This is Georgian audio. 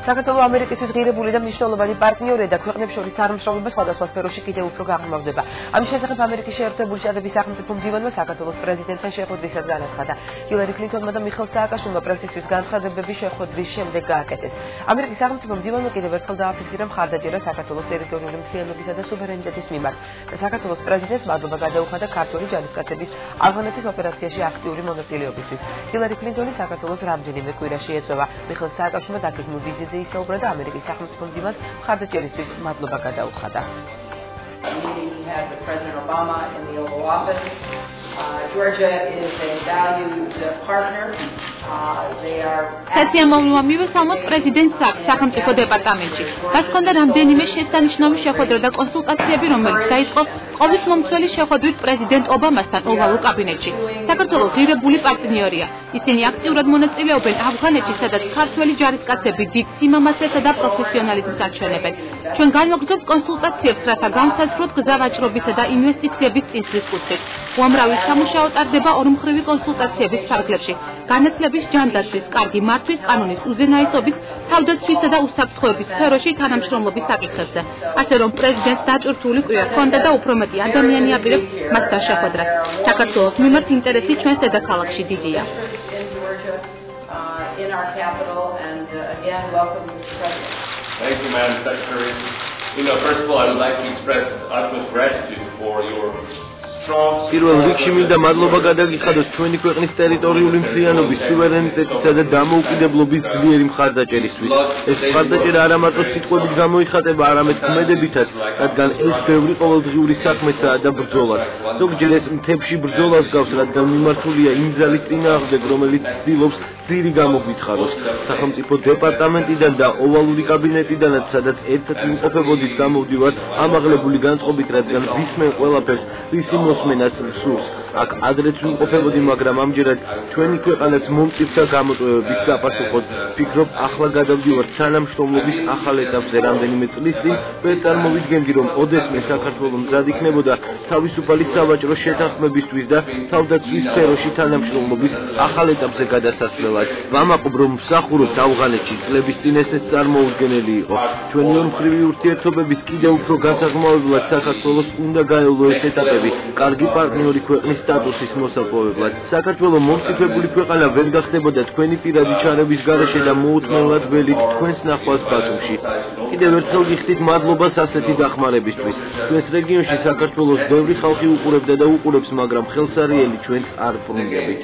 საქართველო ამერიკისთვის ღირებული და მნიშვნელოვანი პარტნიორია და ქვეყნებს შორის თანამშრომლობა სხვადასხვა სფეროში კიდევ უფრო გაღრმავდება. ამის შესახებ ამერიკის შეერთებული შტატების სახელმწიფო მდივანმა საქართველოს პრეზიდენტთან შეხვედრისას განაცხადა. ჰილარი კლინტონმა და მიხეილ სააკაშვილმა პრესისთვის განცხადებები შეხვედრის შემდეგ გააკეთეს. ამერიკის სახელმწიფო მდივანმა კიდევ ერთხელ დააფიქსირა მხარდაჭერა საქართველოს ტერიტორიული მთლიანობისა და სუვერენიტეტის მიმართ და საქართველოს პრეზიდენტს მადლობა გადაუხადა ქართული ჯარისკაცების ავღანეთის ოპერაციაში აქტიური მონაწილეობისთვის. ჰილარი კლინტონი საქართველოს რამდენიმე კვირაში ეწევა. მიხეილ სააკაშვილმა დაგეგმილ ვიზიტზე ისაუბრა და ამერიკის სახელმწიფო მდივანს მხარდაჭერისთვის მადლობა გადაუხადა. We had with President Obama in the Oval Office. Georgia is a valued partner. საციამოვნოა მივესალმოთ პრეზიდენტ სახელმწიფო დეპარტამენტში. მას ჰქონდა რამდენიმე შესანიშნავი შეხვედრა და კონსულტაციები, რომელიც დაიწყო ყოვლის მომცველი შეხვედრით პრეზიდენტ ობამასთან ოვალურ კაბინეტში. საქართველო ღირებული პარტნიორია. ისინი აქტიურად მონაწილეობენ ავღანეთში, სადაც ქართველი ჯარისკაცები დიდ სიმამაცესა და პროფესიონალიზმს აჩვენებენ. ჩვენ განვაგრძობთ კონსულტაციებს, რათა განსაზღვროთ გზავაჭრობისა და ინვესტიციების წინსვლის კუთხით. უამრავი სამუშაო ტარდება ორმხრივი კონსულტაციების ფარგლებში. განათლების, ჯანდაცვის, კარგი მართვის, ყანონის უზენაესობის, თავდაცვისა და უსაფრთხოების სფეროში თანამშრომლობის საკითხებზე. ასე რომ პრეზიდენტს დატვირთული კვირა ჰქონდა და უფრო მეტი ადამიანი აპირებს მასთან შეხვედრას. საქართველოს მიმართ ინტერესი ჩვენს დედაქალაქში დიდია. Thank you, Madam Secretary. First of all, I would like to express utmost gratitude for your პირველ რიგში მინდა მადლობა გადაგიხადოთ ჩვენი ქვეყნის ტერიტორიული მთლიანობის, სუვერენიტეტისა და დამოუკიდებლობის ძლიერი მხარდაჭერისთვის. ეს მხარდაჭერა არა მარტო სიტყვებით გამოიხატება, არამედ ქმედებითაც, რადგან ეს ბევრი ყოველდღიური საქმესაა და ბრძოლაც. ზოგჯერ ეს მთებში ბრძოლას გავს, რადგან მიმართულია იმ ძალის წინააღმდეგ, რომელიც ცდილობს ძირი გამოგვითხროს. სახელმწიფო დეპარტამენტიდან და ოვალური კაბინეტიდანაც, სადაც ერთად იმყოფებოდით, გამოვდივართ ამაღლებული განწყობით, რადგან ვისმენ ყველაფერს, რისი მოსმენაც სურს. აქ ადრეც ვიმყოფებოდი, მაგრამ ამჯერად ჩვენი ქვეყანას მომწიფთა გამოტვევების საპასუხოდ. ვფიქრობ, ახლა გადავდივართ თანამშრომლობის ახალ ეტაპზე. რამდენიმე წლის წინ ვერ წარმოვიდგენდი, რომ ოდესმე საქართველო მზად იქნებოდა თავისუფალი სავაჭრო შეთანხმებისთვის და თავდაცვის სფეროში თანამშრომლობის ახალ ეტაპზე გადასასვლელად. ვამაყობ, რომ მსახურობთ ავღანეთში, წლების წინ ესეც წარმოუდგენელი იყო. ჩვენი ორმხრივი ურთიერთობების კიდევ უფრო გასაღმავებლად საქართველოს უნდა გაევლო ეს ეტაპები. კარგი პარტნიორი ქვეყნის სტატუსის მოსაპოვებლად. საქართველო მომწიფებული ქვეყანა ვერ გახდებოდა თქვენი პირადი ჩარების გარეშე და მოუთმენლად ველით თქვენს ნახვას ბათუმში. კიდევ ერთხელ გიხდით მადლობას ასეთი დახმარებისთვის. ჩვენს რეგიონში საქართველოს ბევრი ხალხი უყურებდა და უყურებს, მაგრამ ხელსარიელი ჩვენს არ ბრუნგებით.